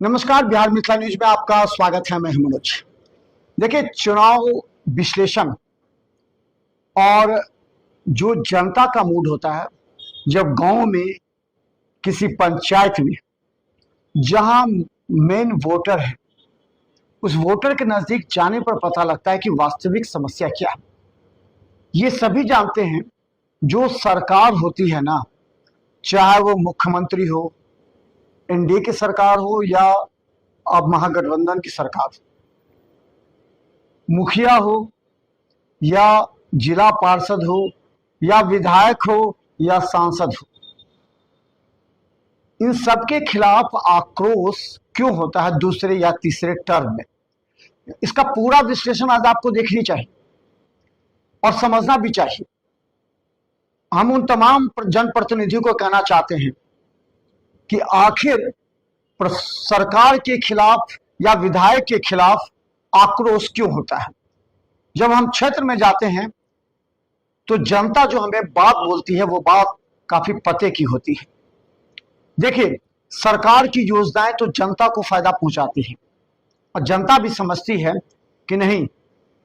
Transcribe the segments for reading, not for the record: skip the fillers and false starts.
नमस्कार। बिहार मिथिला न्यूज में आपका स्वागत है। मैं मनोज। देखिए, चुनाव विश्लेषण और जो जनता का मूड होता है जब गांव में किसी पंचायत में जहां मेन वोटर है, उस वोटर के नजदीक जाने पर पता लगता है कि वास्तविक समस्या क्या है। ये सभी जानते हैं, जो सरकार होती है ना, चाहे वो मुख्यमंत्री हो, एनडीए की सरकार हो या अब महागठबंधन की सरकार, मुखिया हो या जिला पार्षद हो या विधायक हो या सांसद हो, इन सबके खिलाफ आक्रोश क्यों होता है दूसरे या तीसरे टर्म में। इसका पूरा विश्लेषण आज आपको देखनी चाहिए और समझना भी चाहिए। हम उन तमाम जनप्रतिनिधियों को कहना चाहते हैं कि आखिर सरकार के खिलाफ या विधायक के खिलाफ आक्रोश क्यों होता है। जब हम क्षेत्र में जाते हैं तो जनता जो हमें बात बोलती है वो बात काफी पते की होती है। देखिए, सरकार की योजनाएं तो जनता को फायदा पहुंचाती है और जनता भी समझती है कि नहीं,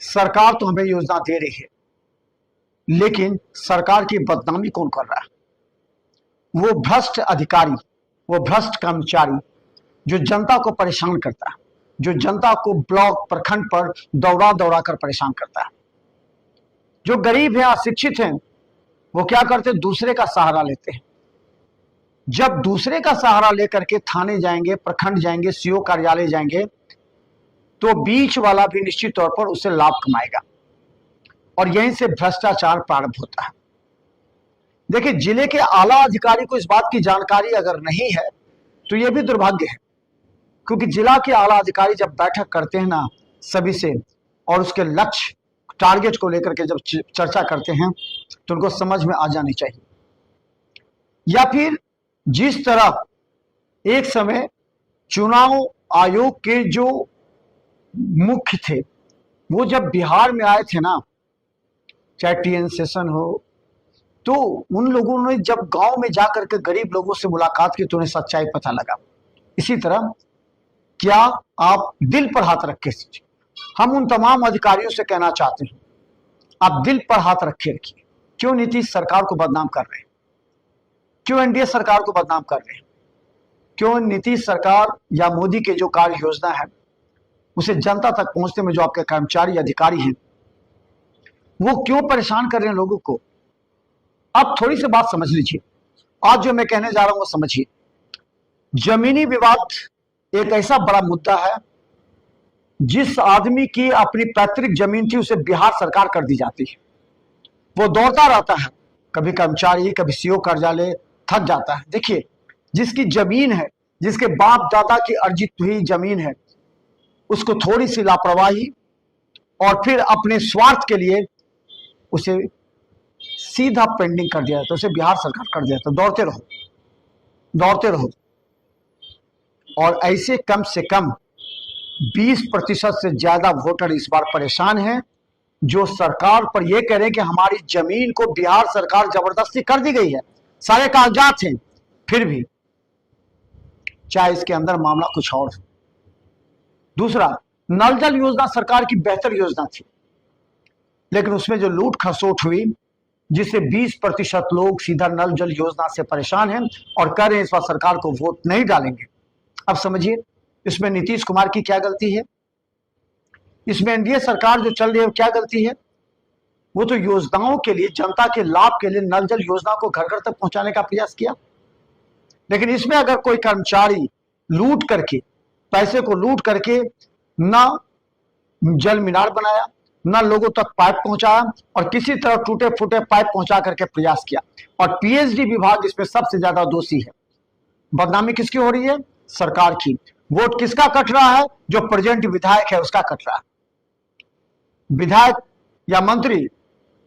सरकार तो हमें योजना दे रही है, लेकिन सरकार की बदनामी कौन कर रहा है? वो भ्रष्ट अधिकारी, वो भ्रष्ट कर्मचारी जो जनता को परेशान करता है, जो जनता को ब्लॉक प्रखंड पर दौड़ा दौड़ा कर परेशान करता है। जो गरीब है, अशिक्षित हैं, वो क्या करते हैं? दूसरे का सहारा लेते हैं। जब दूसरे का सहारा लेकर के थाने जाएंगे, प्रखंड जाएंगे, सीओ कार्यालय जाएंगे, तो बीच वाला भी निश्चित तौर पर उससे लाभ कमाएगा और यहीं से भ्रष्टाचार प्रारंभ होता है। देखिए, जिले के आला अधिकारी को इस बात की जानकारी अगर नहीं है तो यह भी दुर्भाग्य है, क्योंकि जिला के आला अधिकारी जब बैठक करते हैं ना सभी से और उसके लक्ष्य टारगेट को लेकर के जब चर्चा करते हैं तो उनको समझ में आ जानी चाहिए। या फिर जिस तरह एक समय चुनाव आयोग के जो मुख्य थे वो जब बिहार में आए थे ना, चाहे टीएन सेशन हो, तो उन लोगों ने जब गांव में जाकर के गरीब लोगों से मुलाकात की तो उन्हें सच्चाई पता लगा। इसी तरह क्या आप दिल पर हाथ रख के, हम उन तमाम अधिकारियों से कहना चाहते हैं, आप दिल पर हाथ रखे रखिए। क्यों नीतीश सरकार को बदनाम कर रहे हैं? क्यों एनडीए सरकार को बदनाम कर रहे हैं? क्यों नीतीश सरकार या मोदी के जो कार्य योजना है उसे जनता तक पहुंचने में जो आपके कर्मचारी अधिकारी हैं वो क्यों परेशान कर रहे हैं लोगों को? अब थोड़ी सी बात समझ लीजिए। आज जो मैं कहने जा रहा हूं वो समझिए। जमीनी विवाद एक ऐसा बड़ा मुद्दा है, जिस आदमी की अपनी पैतृक जमीन थी उसे बिहार सरकार कर दी जाती है। वो दौड़ता रहता है, कभी कर्मचारी, कभी सीओ कार्यालय, थक जाता है। देखिए, जिसकी जमीन है, जिसके बाप दादा की अर्जित हुई जमीन है, उसको थोड़ी सी लापरवाही और फिर अपने स्वार्थ के लिए उसे सीधा पेंडिंग कर दिया जाता है, उसे बिहार सरकार कर दिया जाता है। दौड़ते रहो, दौड़ते रहो। और ऐसे कम से कम 20% से ज्यादा वोटर इस बार परेशान हैं, जो सरकार पर यह कह रहे हैं कि हमारी जमीन को बिहार सरकार जबरदस्ती कर दी गई है, सारे कागजात हैं, फिर भी चाहे इसके अंदर मामला कुछ और हो। दूसरा, नल जल योजना सरकार की बेहतर योजना थी, लेकिन उसमें जो लूट खसोट हुई जिससे 20% लोग सीधा नल जल योजना से परेशान हैं और कह रहे हैं इस बार सरकार को वोट नहीं डालेंगे। अब समझिए, इसमें नीतीश कुमार की क्या गलती है? इसमें एनडीए सरकार जो चल रही है क्या गलती है? वो तो योजनाओं के लिए, जनता के लाभ के लिए नल जल योजना को घर घर तक पहुंचाने का प्रयास किया, लेकिन इसमें अगर कोई कर्मचारी लूट करके, पैसे को लूट करके ना जल मीनार बनाया, ना लोगों तक पाइप पहुंचाया और किसी तरह टूटे फूटे पाइप पहुंचा करके प्रयास किया, और पीएचडी विभाग इसमें सबसे ज्यादा दोषी है। बदनामी किसकी हो रही है? सरकार की। वोट किसका कट रहा है? जो प्रेजेंट विधायक है उसका कट रहा है। विधायक या मंत्री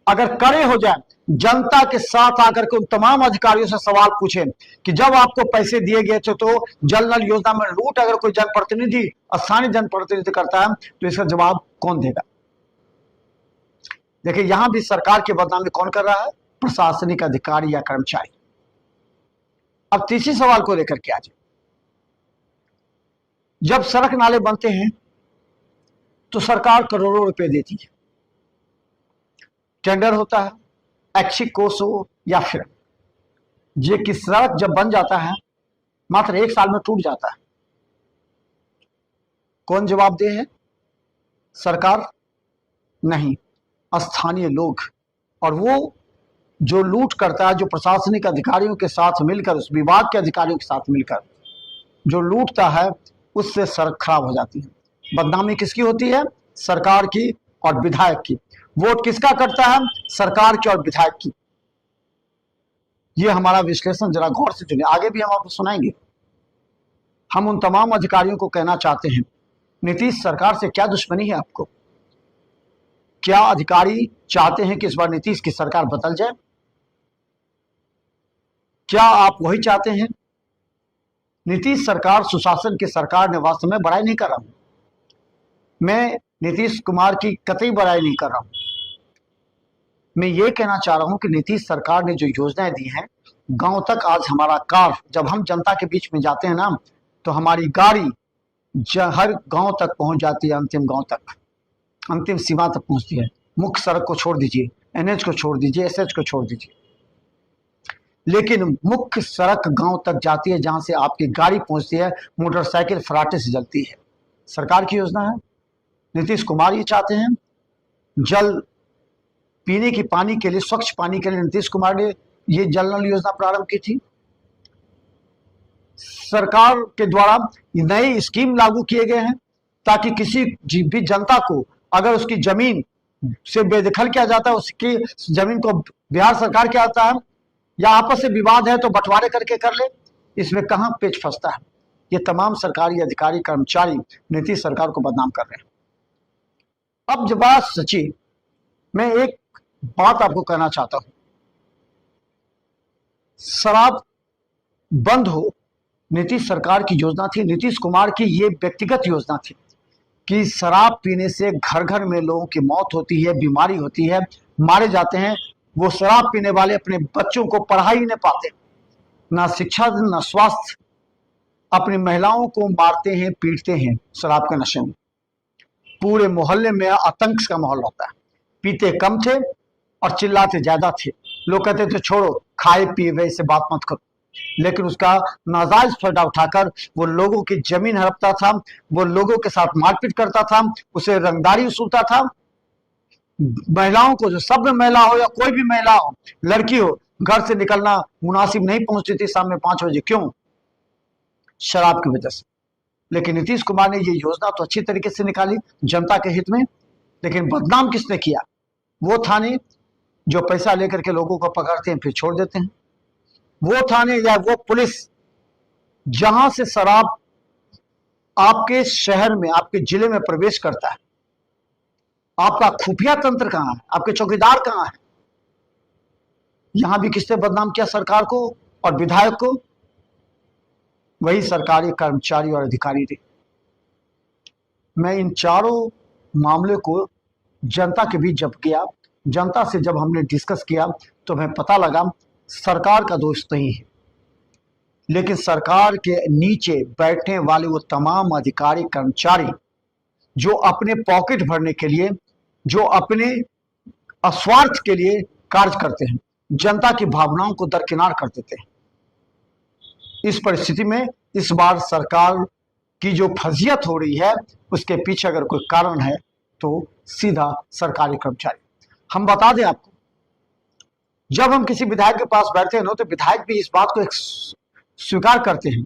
अगर कड़े हो जाए, जनता के साथ आकर के उन तमाम अधिकारियों से सवाल पूछें कि जब आपको पैसे दिए गए थे तो जल नल योजना में लूट अगर कोई जनप्रतिनिधि, स्थानीय जनप्रतिनिधि करता है तो इसका जवाब कौन देगा? देखिए, यहां भी सरकार की बदनामी कौन कर रहा है? प्रशासनिक अधिकारी या कर्मचारी। अब तीसरी सवाल को लेकर के आ जाए। जब सड़क नाले बनते हैं तो सरकार करोड़ों रुपए देती है, टेंडर होता है, ऐच्छिक कोष हो या फिर ये कि सड़क जब बन जाता है मात्र 1 साल में टूट जाता है। कौन जवाबदेह है? सरकार नहीं, स्थानीय लोग। और वो जो लूट करता है, जो प्रशासनिक अधिकारियों के साथ मिलकर, उस विभाग के अधिकारियों के साथ मिलकर जो लूटता है, उससे सड़क खराब हो जाती है। बदनामी किसकी होती है? सरकार की और विधायक की। वोट किसका करता है? सरकार की और विधायक की। ये हमारा विश्लेषण जरा गौर से सुनिए, आगे भी हम आपको सुनाएंगे। हम उन तमाम अधिकारियों को कहना चाहते हैं, नीतीश सरकार से क्या दुश्मनी है आपको? क्या अधिकारी चाहते हैं कि इस बार नीतीश की सरकार बदल जाए? क्या आप वही चाहते हैं? नीतीश सरकार सुशासन की सरकार ने, वास्तव में बड़ाई नहीं कर रहा हूं मैं, नीतीश कुमार की कतई बड़ाई नहीं कर रहा हूं मैं। ये कहना चाह रहा हूं कि नीतीश सरकार ने जो योजनाएं दी हैं, गांव तक आज हमारा कार, जब हम जनता के बीच में जाते हैं ना, तो हमारी गाड़ी हर गांव तक पहुंच जाती है, अंतिम गांव तक, अंतिम सीमा तक पहुंचती है। मुख्य सड़क को छोड़ दीजिए, एनएच को छोड़ दीजिए, एसएच को छोड़ दीजिए, लेकिन मुख्य सड़क गांव तक जाती है, जहां से आपकी गाड़ी पहुंचती है, मोटरसाइकिल फराटे से जलती है। सरकार की योजना है। नीतीश कुमार ये चाहते हैं, जल पीने की पानी के लिए, स्वच्छ पानी के लिए नीतीश कुमार ने ये जल नल योजना प्रारंभ की थी। सरकार के द्वारा नए स्कीम लागू किए गए हैं, ताकि किसी भी जनता को अगर उसकी जमीन से बेदखल किया जाता है, उसकी जमीन को बिहार सरकार क्या आता है, या आपस में विवाद है तो बंटवारे करके कर ले, इसमें कहां पेच फंसता है। ये तमाम सरकारी अधिकारी कर्मचारी नीतीश सरकार को बदनाम कर रहे हैं। अब जब बात सची, मैं एक बात आपको कहना चाहता हूं, शराब बंद हो, नीतीश सरकार की योजना थी, नीतीश कुमार की ये व्यक्तिगत योजना थी कि शराब पीने से घर घर में लोगों की मौत होती है, बीमारी होती है, मारे जाते हैं। वो शराब पीने वाले अपने बच्चों को पढ़ा ही नहीं पाते, ना शिक्षा ना स्वास्थ्य, अपनी महिलाओं को मारते हैं, पीटते हैं शराब के नशे में। पूरे मोहल्ले में आतंक का माहौल होता है। पीते कम थे और चिल्लाते ज्यादा थे। लोग कहते थे छोड़ो, खाए पिए वैसे बात मत करो, लेकिन उसका नाजायज फायदा उठाकर वो लोगों की जमीन हड़पता था, वो लोगों के साथ मारपीट करता था, उसे रंगदारी वसूलता था। महिलाओं को, जो सब महिला हो या कोई भी महिला हो, लड़की हो, घर से निकलना मुनासिब नहीं पहुंचती थी शाम में 5 बजे। क्यों? शराब की वजह से। लेकिन नीतीश कुमार ने ये योजना तो अच्छी तरीके से निकाली जनता के हित में, लेकिन बदनाम किसने किया? वो थाने जो पैसा लेकर के लोगों को पकड़ते हैं फिर छोड़ देते हैं, वो थाने या वो पुलिस जहां से शराब आपके शहर में, आपके जिले में प्रवेश करता है। आपका खुफिया तंत्र कहां है? आपके चौकीदार कहां है? यहां भी किसने बदनाम किया सरकार को और विधायक को? वही सरकारी कर्मचारी और अधिकारी थे। मैं इन चारों मामले को जनता के बीच जब किया, जनता से जब हमने डिस्कस किया, तो हमें पता लगा सरकार का दोष नहीं है, लेकिन सरकार के नीचे बैठने वाले वो तमाम अधिकारी कर्मचारी जो अपने पॉकेट भरने के लिए, जो अपने अस्वार्थ के लिए कार्य करते हैं, जनता की भावनाओं को दरकिनार कर देते हैं। इस परिस्थिति में इस बार सरकार की जो फजीयत हो रही है, उसके पीछे अगर कोई कारण है तो सीधा सरकारी कर्मचारी। हम बता दें आपको, जब हम किसी विधायक के पास बैठते हैं ना, तो विधायक भी इस बात को स्वीकार करते हैं,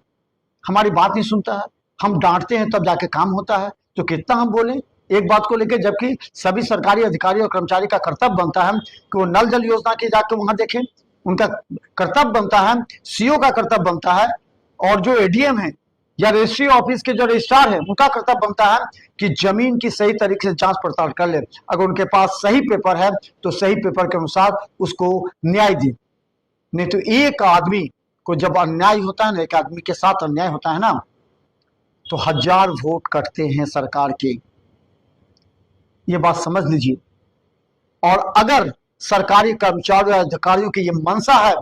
हमारी बात नहीं सुनता है, हम डांटते हैं तब जाके काम होता है। तो कितना हम बोले एक बात को लेकर, जबकि सभी सरकारी अधिकारी और कर्मचारी का कर्तव्य बनता है कि वो नल जल योजना की जाकर वहां देखें, उनका कर्तव्य बनता है, सीओ का कर्तव्य बनता है, और जो एडीएम है या रजिस्ट्री ऑफिस के जो रजिस्ट्रार है, उनका कर्तव्य बनता है कि जमीन की सही तरीके से जांच पड़ताल कर ले। अगर उनके पास सही पेपर है तो सही पेपर के अनुसार उसको न्याय दे। नहीं तो एक आदमी को जब अन्याय होता है ना, एक आदमी के साथ अन्याय होता है ना, तो 1000 वोट कटते हैं सरकार के। ये बात समझ लीजिए। और अगर सरकारी कर्मचारियों अधिकारियों की ये मंशा है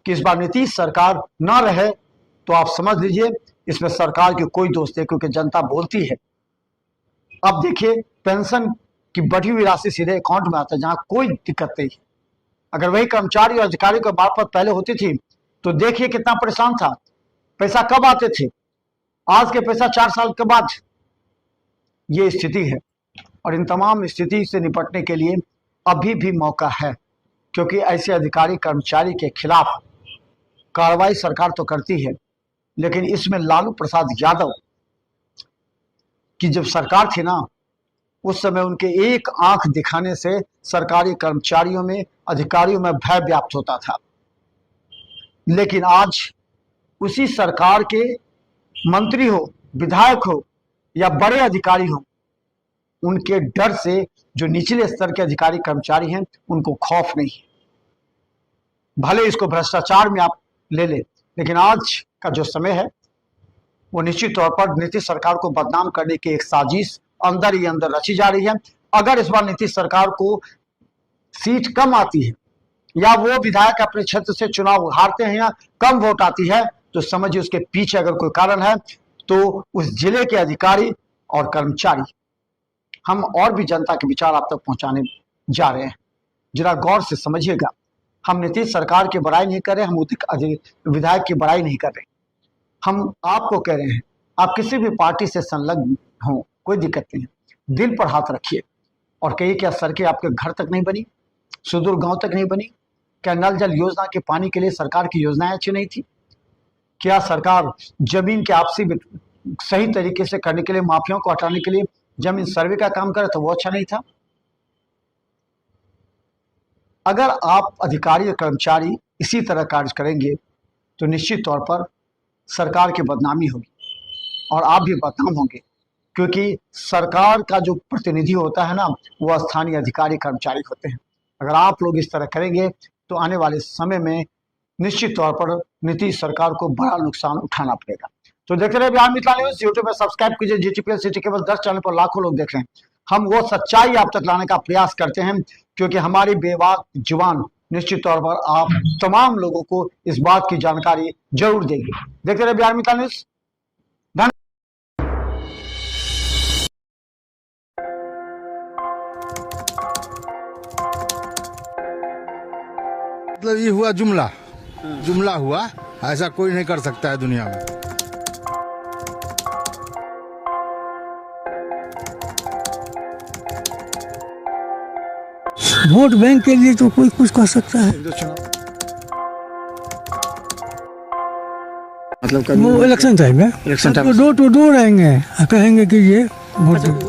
कि इस बार नीतीश सरकार ना रहे, तो आप समझ लीजिए इसमें सरकार की कोई दोष नहीं, क्योंकि जनता बोलती है। अब देखिए, पेंशन की बढ़ी हुई राशि सीधे अकाउंट में आता है, जहां कोई दिक्कत नहीं है। अगर वही कर्मचारी और अधिकारी को मार्फत पहले होती थी तो देखिए कितना परेशान था। पैसा कब आते थे, आज के पैसा 4 साल के बाद। ये स्थिति है, और इन तमाम स्थिति से निपटने के लिए अभी भी मौका है, क्योंकि ऐसे अधिकारी कर्मचारी के खिलाफ कार्रवाई सरकार तो करती है, लेकिन इसमें लालू प्रसाद यादव की जब सरकार थी ना, उस समय उनके एक आंख दिखाने से सरकारी कर्मचारियों में, अधिकारियों में भय व्याप्त होता था। लेकिन आज उसी सरकार के मंत्री हो, विधायक हो या बड़े अधिकारी हो, उनके डर से जो निचले स्तर के अधिकारी कर्मचारी हैं उनको खौफ नहीं है। भले इसको भ्रष्टाचार में आप ले ले, लेकिन आज का जो समय है वो निश्चित तौर पर नीतीश सरकार को बदनाम करने की एक साजिश अंदर ही अंदर रची जा रही है। अगर इस बार नीतीश सरकार को सीट कम आती है या वो विधायक अपने क्षेत्र से चुनाव हारते हैं या कम वोट आती है, तो समझिए उसके पीछे अगर कोई कारण है तो उस जिले के अधिकारी और कर्मचारी। हम और भी जनता के विचार आप तक पहुंचाने जा रहे हैं, जरा गौर से समझिएगा। हम नीतीश सरकार की बड़ाई नहीं कर रहे, हम विधायक की बड़ाई नहीं कर रहे, हम आपको कह रहे हैं आप किसी भी पार्टी से संलग्न हो, कोई दिक्कत नहीं है, दिल पर हाथ रखिए और कहिए क्या सड़कें आपके घर तक नहीं बनी, सुदूर गांव तक नहीं बनी? क्या नल जल योजना के पानी के लिए सरकार की योजनाएं अच्छी नहीं थी? क्या सरकार जमीन के आपसी सही तरीके से करने के लिए, माफियाओं को हटाने के लिए जमीन सर्वे का काम करे तो वो अच्छा नहीं था? अगर आप अधिकारी और कर्मचारी इसी तरह कार्य करेंगे तो निश्चित तौर पर सरकार की बदनामी होगी और आप भी बदनाम होंगे, क्योंकि सरकार का जो प्रतिनिधि होता है ना, वो स्थानीय अधिकारी कर्मचारी होते हैं। अगर आप लोग इस तरह करेंगे तो आने वाले समय में निश्चित तौर पर नीतीश सरकार को बड़ा नुकसान उठाना पड़ेगा। तो देखते रहिए बिहार मिथिला न्यूज। यूट्यूब पर सब्सक्राइब कीजिए। जीटीपीएल सिटी केवल 10 चैनल पर लाखों लोग देख रहे हैं। हम वो सच्चाई आप तक लाने का प्रयास करते हैं, क्योंकि हमारी बेबाक जुबान निश्चित तौर पर आप तमाम लोगों को इस बात की जानकारी जरूर देगी। देखते रहिए बिहार मिथिला न्यूज। मतलब ये हुआ जुमला हुआ, ऐसा कोई नहीं कर सकता है दुनिया में। वोट बैंक के लिए तो कोई कुछ कर सकता है। मतलब वो इलेक्शन टाइम है, तो डोर टू डोर आएंगे, कहेंगे कि ये वोट